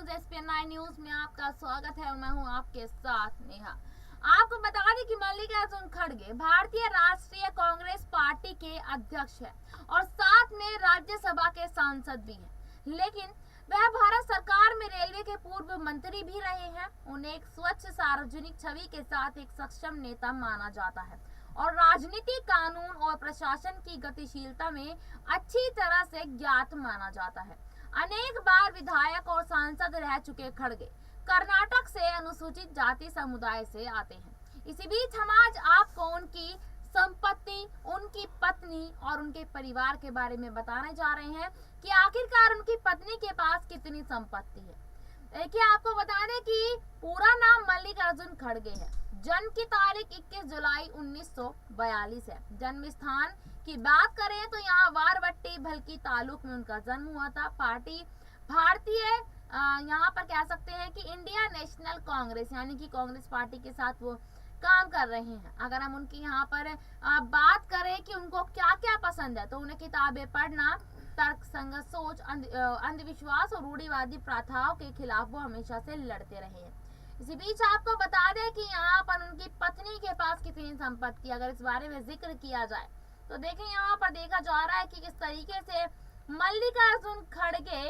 News SPN9 news में आपका स्वागत है और मैं हूं आपके साथ नेहा। आपको बता दें कि मल्लिकार्जुन खड़गे भारतीय राष्ट्रीय कांग्रेस पार्टी के अध्यक्ष है और साथ में राज्यसभा के सांसद भी हैं, लेकिन वह भारत सरकार में रेलवे के पूर्व मंत्री भी रहे हैं। उन्हें एक स्वच्छ सार्वजनिक छवि के साथ एक सक्षम नेता माना जाता है और राजनीति, कानून और प्रशासन की गतिशीलता में अच्छी तरह से ज्ञात माना जाता है। अनेक बार विधायक और सांसद रह चुके खड़गे कर्नाटक से अनुसूचित जाति समुदाय से आते हैं। इसी बीच हम आज आपको उनकी संपत्ति, उनकी पत्नी और उनके परिवार के बारे में बताने जा रहे हैं कि आखिरकार उनकी पत्नी के पास कितनी संपत्ति है। देखिए, आपको बता दें कि पूरा नाम मल्लिकार्जुन खड़गे है। जन्म की तारीख 21 जुलाई 1942 है। जन्म स्थान की बात करें तो यहाँ वारवट्टी भलकी तालुक में उनका जन्म हुआ था। पार्टी भारतीय यहाँ पर कह सकते हैं कि इंडिया नेशनल कांग्रेस यानी कि कांग्रेस पार्टी के साथ वो काम कर रहे हैं। अगर हम उनकी यहाँ पर बात करें कि उनको क्या क्या पसंद है तो उन्हें किताबें पढ़ना, तर्क संगत सोच, अंधविश्वास और रूढ़िवादी प्रथाओं के खिलाफ वो हमेशा से लड़ते रहे हैं। इसी बीच आपको बता दें कि यहाँ पर उनकी पत्नी के पास कितनी संपत्ति, अगर इस बारे में जिक्र किया जाए तो देखें यहाँ पर देखा जा रहा है कि किस तरीके से मल्लिकार्जुन खड़गे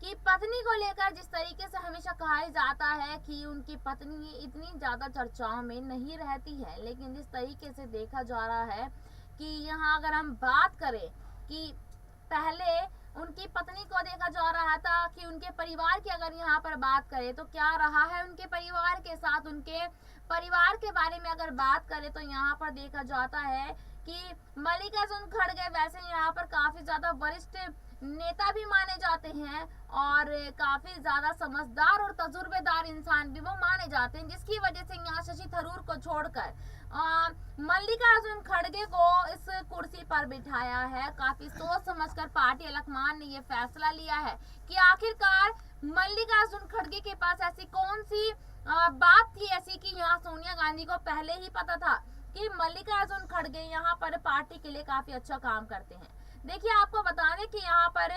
की पत्नी को लेकर जिस तरीके से हमेशा कहा जाता है कि उनकी पत्नी इतनी ज्यादा चर्चाओं में नहीं रहती है, लेकिन जिस तरीके से देखा जा रहा है कि यहाँ अगर हम बात करें कि पहले उनकी पत्नी को देखा जा रहा था कि उनके परिवार की अगर यहाँ पर बात करें तो क्या रहा है उनके परिवार के साथ। उनके परिवार के बारे में अगर बात करें तो यहाँ पर देखा जाता है कि मल्लिकार्जुन खड़गे वैसे यहाँ पर काफी ज्यादा वरिष्ठ नेता भी माने जाते हैं और काफी ज्यादा समझदार और तजुर्बेदार इंसान भी वो माने जाते हैं, जिसकी वजह से यहाँ शशि थरूर को छोड़कर मल्लिकार्जुन खड़गे को इस कुर्सी पर बिठाया है। काफी सोच समझकर पार्टी अलकमान ने ये फैसला लिया है कि आखिरकार मल्लिकार्जुन खड़गे के पास ऐसी कौन सी बात थी ऐसी कि यहाँ सोनिया गांधी को पहले ही पता था कि मल्लिकार्जुन खड़गे यहाँ पर पार्टी के लिए काफी अच्छा काम करते हैं। देखिए, आपको बता दें कि यहाँ पर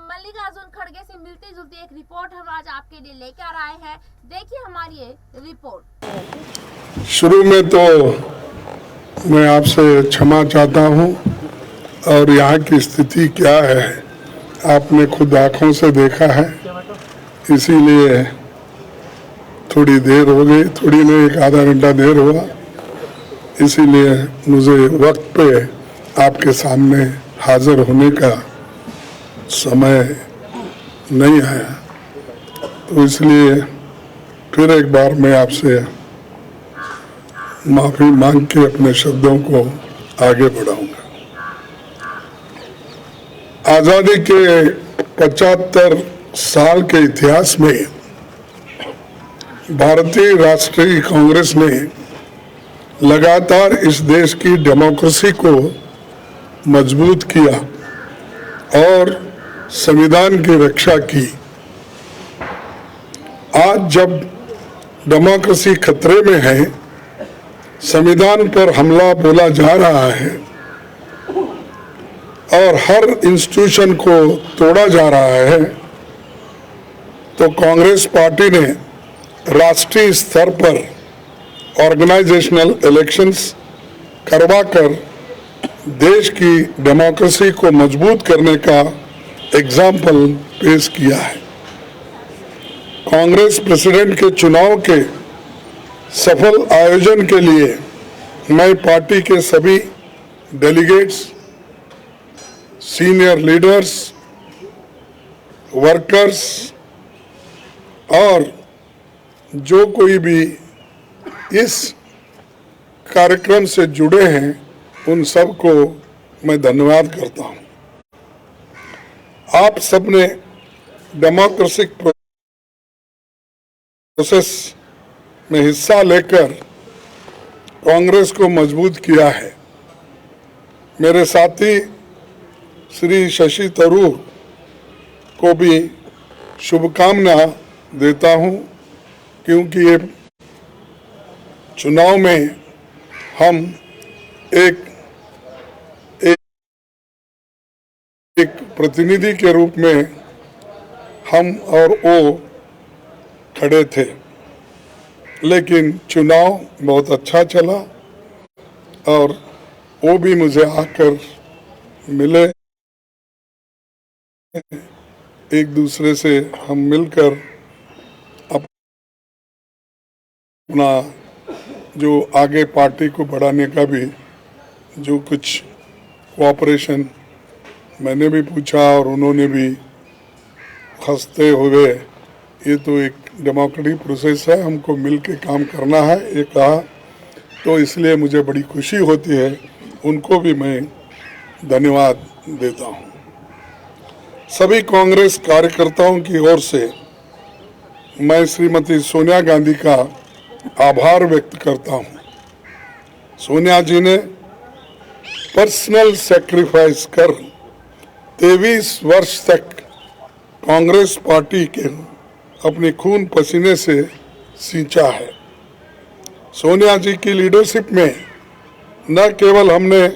मल्लिकार्जुन खड़गे से मिलती जुलती एक रिपोर्ट हम आज आपके लिए लेकर आए हैं। देखिए हमारी ये रिपोर्ट। शुरू में तो मैं आपसे क्षमा चाहता हूँ और यहाँ की स्थिति क्या है आपने खुद आंखों से देखा है, इसीलिए थोड़ी देर हो गई, थोड़ी नहीं एक आधा घंटा देर हुआ, इसीलिए मुझे वक्त पे आपके सामने हाजिर होने का समय नहीं आया, तो इसलिए फिर एक बार मैं आपसे माफी मांग के अपने शब्दों को आगे बढ़ाऊंगा। आजादी के 75 साल के इतिहास में भारतीय राष्ट्रीय कांग्रेस ने लगातार इस देश की डेमोक्रेसी को मजबूत किया और संविधान की रक्षा की। आज जब डेमोक्रेसी खतरे में है, संविधान पर हमला बोला जा रहा है और हर इंस्टीट्यूशन को तोड़ा जा रहा है, तो कांग्रेस पार्टी ने राष्ट्रीय स्तर पर ऑर्गेनाइजेशनल इलेक्शंस करवाकर देश की डेमोक्रेसी को मजबूत करने का एग्जाम्पल पेश किया है। कांग्रेस प्रेसिडेंट के चुनाव के सफल आयोजन के लिए मैं पार्टी के सभी डेलीगेट्स, सीनियर लीडर्स, वर्कर्स और जो कोई भी इस कार्यक्रम से जुड़े हैं उन सबको मैं धन्यवाद करता हूं। आप सबने डेमोक्रेटिक प्रोसेस में हिस्सा लेकर कांग्रेस को मजबूत किया है। मेरे साथी श्री शशि थरूर को भी शुभकामना देता हूं, क्योंकि ये चुनाव में हम एक प्रतिनिधि के रूप में हम और वो खड़े थे, लेकिन चुनाव बहुत अच्छा चला और वो भी मुझे आकर मिले। एक दूसरे से हम मिलकर अपना जो आगे पार्टी को बढ़ाने का भी जो कुछ कोऑपरेशन मैंने भी पूछा और उन्होंने भी हंसते हुए, ये तो एक डेमोक्रेटिक प्रोसेस है, हमको मिल के काम करना है, ये कहा। तो इसलिए मुझे बड़ी खुशी होती है, उनको भी मैं धन्यवाद देता हूँ। सभी कांग्रेस कार्यकर्ताओं की ओर से मैं श्रीमती सोनिया गांधी का आभार व्यक्त करता हूँ। सोनिया जी ने पर्सनल सैक्रिफाइस कर 23 वर्ष तक कांग्रेस पार्टी के अपने खून पसीने से सींचा है। सोनिया जी की लीडरशिप में न केवल हमने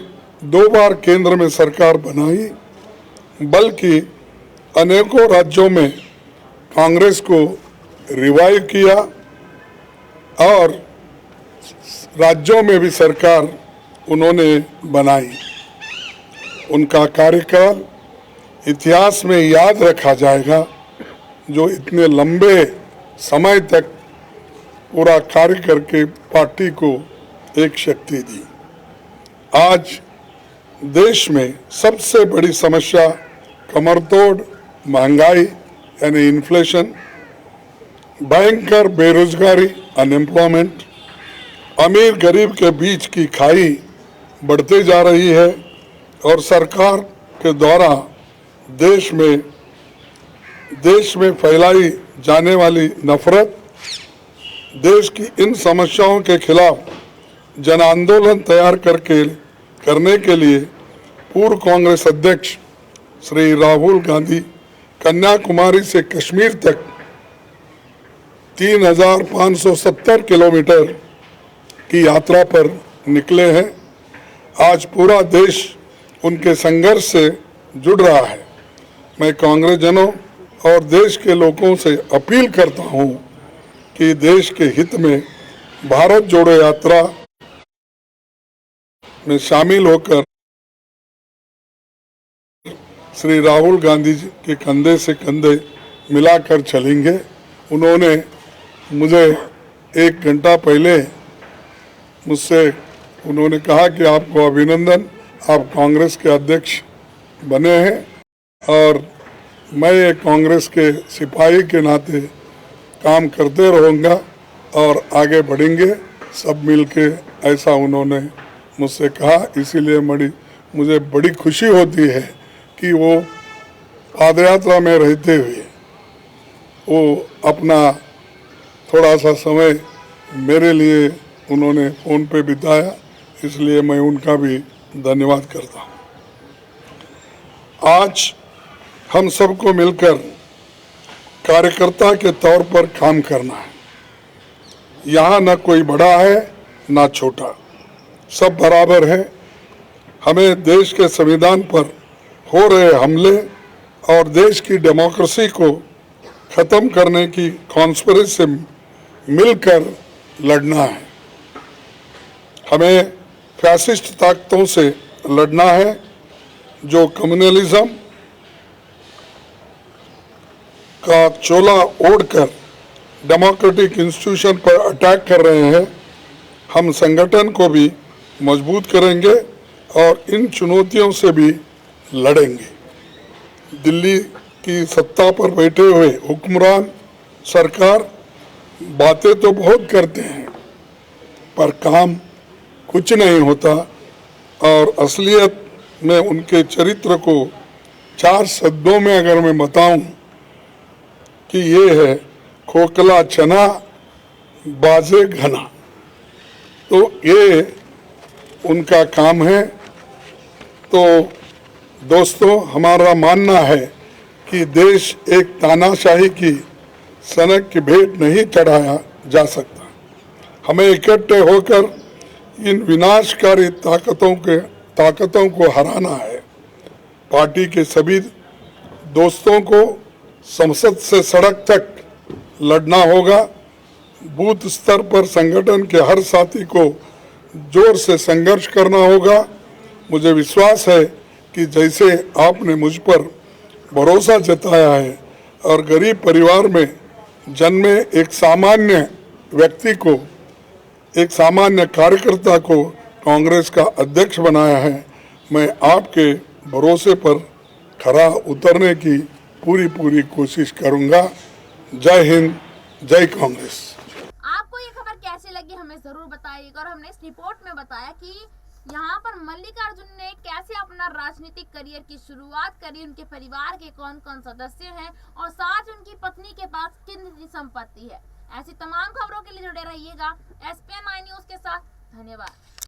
2 बार केंद्र में सरकार बनाई, बल्कि अनेकों राज्यों में कांग्रेस को रिवाइव किया और राज्यों में भी सरकार उन्होंने बनाई। उनका कार्यकाल इतिहास में याद रखा जाएगा, जो इतने लंबे समय तक पूरा कार्य करके पार्टी को एक शक्ति दी। आज देश में सबसे बड़ी समस्या कमरतोड़ महंगाई यानी इन्फ्लेशन, भयंकर बेरोजगारी अनएम्प्लॉयमेंट, अमीर गरीब के बीच की खाई बढ़ते जा रही है और सरकार के द्वारा देश में फैलाई जाने वाली नफरत। देश की इन समस्याओं के खिलाफ जन आंदोलन तैयार करने के लिए पूर्व कांग्रेस अध्यक्ष श्री राहुल गांधी कन्याकुमारी से कश्मीर तक 3570 किलोमीटर की यात्रा पर निकले हैं। आज पूरा देश उनके संघर्ष से जुड़ रहा है। मैं कांग्रेस जनों और देश के लोगों से अपील करता हूं कि देश के हित में भारत जोड़ो यात्रा में शामिल होकर श्री राहुल गांधी जी के कंधे से कंधे मिलाकर चलेंगे। उन्होंने मुझे 1 घंटा पहले मुझसे उन्होंने कहा कि आपको अभिनंदन, आप कांग्रेस के अध्यक्ष बने हैं और मैं एक कांग्रेस के सिपाही के नाते काम करते रहूँगा और आगे बढ़ेंगे सब मिलके, ऐसा उन्होंने मुझसे कहा। इसीलिए मुझे बड़ी खुशी होती है कि वो पादयात्रा में रहते हुए वो अपना थोड़ा सा समय मेरे लिए उन्होंने फ़ोन पे बिताया, इसलिए मैं उनका भी धन्यवाद करता हूँ। आज हम सबको मिलकर कार्यकर्ता के तौर पर काम करना है। यहाँ न कोई बड़ा है न छोटा, सब बराबर है। हमें देश के संविधान पर हो रहे हमले और देश की डेमोक्रेसी को ख़त्म करने की कॉन्स्पिरेसी से मिलकर लड़ना है। हमें फैसिस्ट ताकतों से लड़ना है जो कम्युनलिज्म का चोला ओढ़कर डेमोक्रेटिक इंस्टीट्यूशन पर अटैक कर रहे हैं। हम संगठन को भी मजबूत करेंगे और इन चुनौतियों से भी लड़ेंगे। दिल्ली की सत्ता पर बैठे हुए हुक्मरान सरकार बातें तो बहुत करते हैं पर काम कुछ नहीं होता और असलियत में उनके चरित्र को 4 शब्दों में अगर मैं बताऊं कि ये है खोखला चना बाजे घना, तो ये उनका काम है। तो दोस्तों, हमारा मानना है कि देश एक तानाशाही की सनक की भेंट नहीं चढ़ाया जा सकता। हमें इकट्ठे होकर इन विनाशकारी ताकतों को हराना है। पार्टी के सभी दोस्तों को संसद से सड़क तक लड़ना होगा। बूथ स्तर पर संगठन के हर साथी को जोर से संघर्ष करना होगा। मुझे विश्वास है कि जैसे आपने मुझ पर भरोसा जताया है और गरीब परिवार में जन्मे एक सामान्य व्यक्ति को, एक सामान्य कार्यकर्ता को कांग्रेस का अध्यक्ष बनाया है, मैं आपके भरोसे पर खरा उतरने की पूरी कोशिश करूंगा। जय हिंद, जय कांग्रेस। आपको ये खबर कैसी लगी हमें जरूर बताइएगा। और हमने इस रिपोर्ट में बताया कि यहाँ पर मल्लिकार्जुन ने कैसे अपना राजनीतिक करियर की शुरुआत करी, उनके परिवार के कौन कौन सदस्य हैं और साथ उनकी पत्नी के पास कितनी संपत्ति है। ऐसी तमाम खबरों के लिए जुड़े रहिएगा SPN9 न्यूज के साथ। धन्यवाद।